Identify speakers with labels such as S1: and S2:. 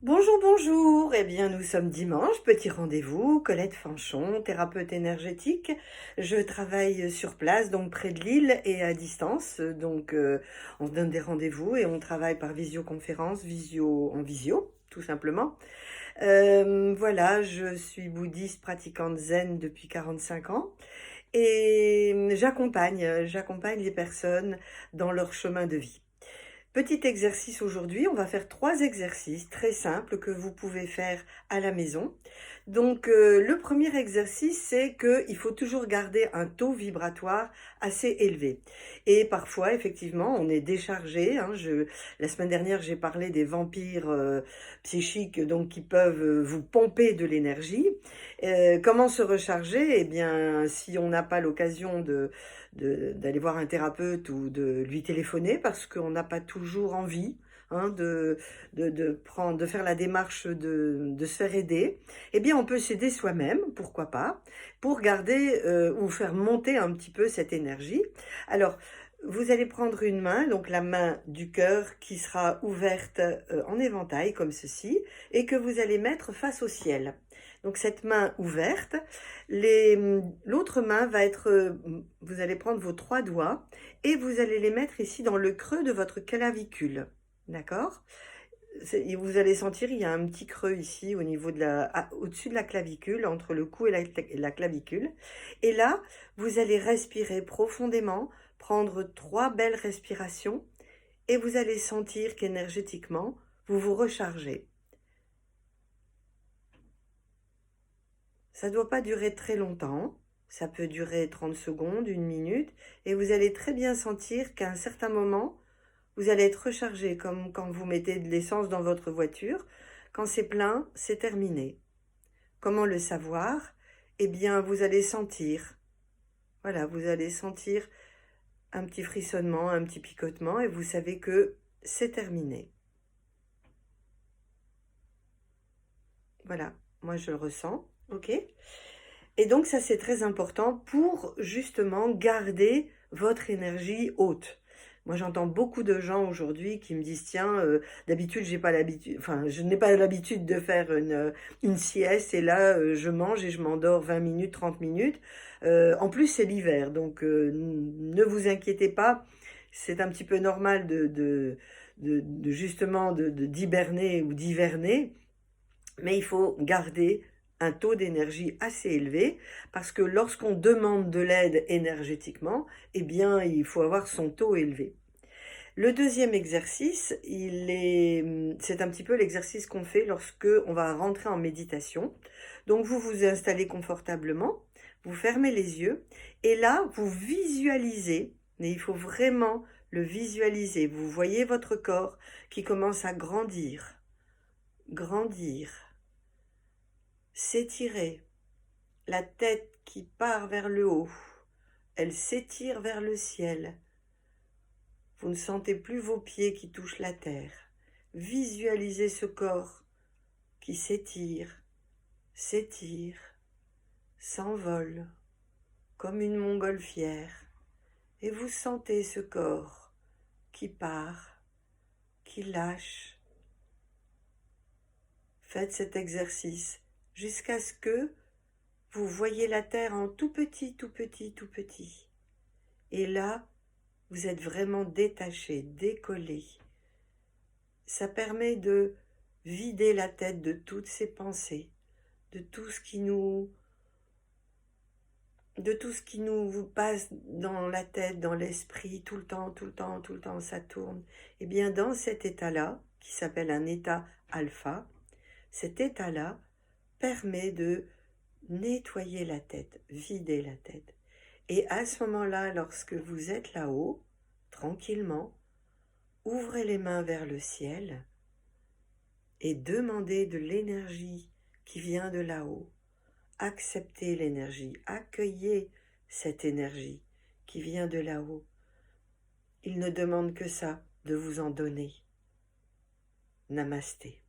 S1: Bonjour, bonjour. Eh bien, nous sommes dimanche, petit rendez-vous. Colette Fanchon, thérapeute énergétique. Je travaille sur place, donc près de Lille et à distance. On se donne des rendez-vous et on travaille par visioconférence, en visio, tout simplement. Voilà, je suis bouddhiste pratiquante zen depuis 45 ans et j'accompagne les personnes dans leur chemin de vie. Petit exercice aujourd'hui, on va faire 3 exercices très simples que vous pouvez faire à la maison. Le premier exercice, c'est qu'il faut toujours garder un taux vibratoire assez élevé. Et parfois, effectivement, on est déchargé, hein. La semaine dernière, j'ai parlé des vampires psychiques donc, qui peuvent vous pomper de l'énergie. Comment se recharger? Eh bien, si on n'a pas l'occasion d'aller voir un thérapeute ou de lui téléphoner parce qu'on n'a pas toujours envie, hein, de faire la démarche de se faire aider, eh bien on peut s'aider soi-même, pourquoi pas, pour garder ou faire monter un petit peu cette énergie. Alors, vous allez prendre une main, donc la main du cœur qui sera ouverte en éventail comme ceci, et que vous allez mettre face au ciel. Donc cette main ouverte, l'autre main va être, vous allez prendre vos 3 doigts et vous allez les mettre ici dans le creux de votre clavicule. D'accord? Vous allez sentir, il y a un petit creux ici au niveau au-dessus de la clavicule, entre le cou et la clavicule. Et là, vous allez respirer profondément, prendre 3 belles respirations et vous allez sentir qu'énergétiquement, vous vous rechargez. Ça ne doit pas durer très longtemps, ça peut durer 30 secondes, 1 minute, et vous allez très bien sentir qu'à un certain moment, vous allez être rechargé, comme quand vous mettez de l'essence dans votre voiture. Quand c'est plein, c'est terminé. Comment le savoir? Eh bien, vous allez sentir. Voilà, vous allez sentir un petit frissonnement, un petit picotement, et vous savez que c'est terminé. Voilà, moi je le ressens, ok? Et donc ça c'est très important pour justement garder votre énergie haute. Moi j'entends beaucoup de gens aujourd'hui qui me disent tiens, d'habitude j'ai pas l'habitude, enfin je n'ai pas l'habitude de faire une sieste et là je mange et je m'endors 20 minutes, 30 minutes. En plus c'est l'hiver, ne vous inquiétez pas, c'est un petit peu normal justement d'hiberner ou d'hiverner, mais il faut garder un taux d'énergie assez élevé parce que lorsqu'on demande de l'aide énergétiquement, eh bien, il faut avoir son taux élevé. Le deuxième exercice, c'est un petit peu l'exercice qu'on fait lorsque on va rentrer en méditation. Donc, vous vous installez confortablement, vous fermez les yeux et là, vous visualisez, mais il faut vraiment le visualiser. Vous voyez votre corps qui commence à grandir, grandir, s'étirer, la tête qui part vers le haut, elle s'étire vers le ciel. Vous ne sentez plus vos pieds qui touchent la terre. Visualisez ce corps qui s'étire, s'étire, s'envole, comme une montgolfière. Et vous sentez ce corps qui part, qui lâche. Faites cet exercice jusqu'à ce que vous voyez la terre en tout petit, tout petit, tout petit. Et là, vous êtes vraiment détaché, décollé. Ça permet de vider la tête de toutes ces pensées, de tout ce qui nous vous passe dans la tête, dans l'esprit, tout le temps, tout le temps, tout le temps, ça tourne. Et bien dans cet état-là, qui s'appelle un état alpha, cet état-là permet de nettoyer la tête, vider la tête. Et à ce moment-là, lorsque vous êtes là-haut, tranquillement, ouvrez les mains vers le ciel et demandez de l'énergie qui vient de là-haut. Acceptez l'énergie, accueillez cette énergie qui vient de là-haut. Il ne demande que ça, de vous en donner. Namasté.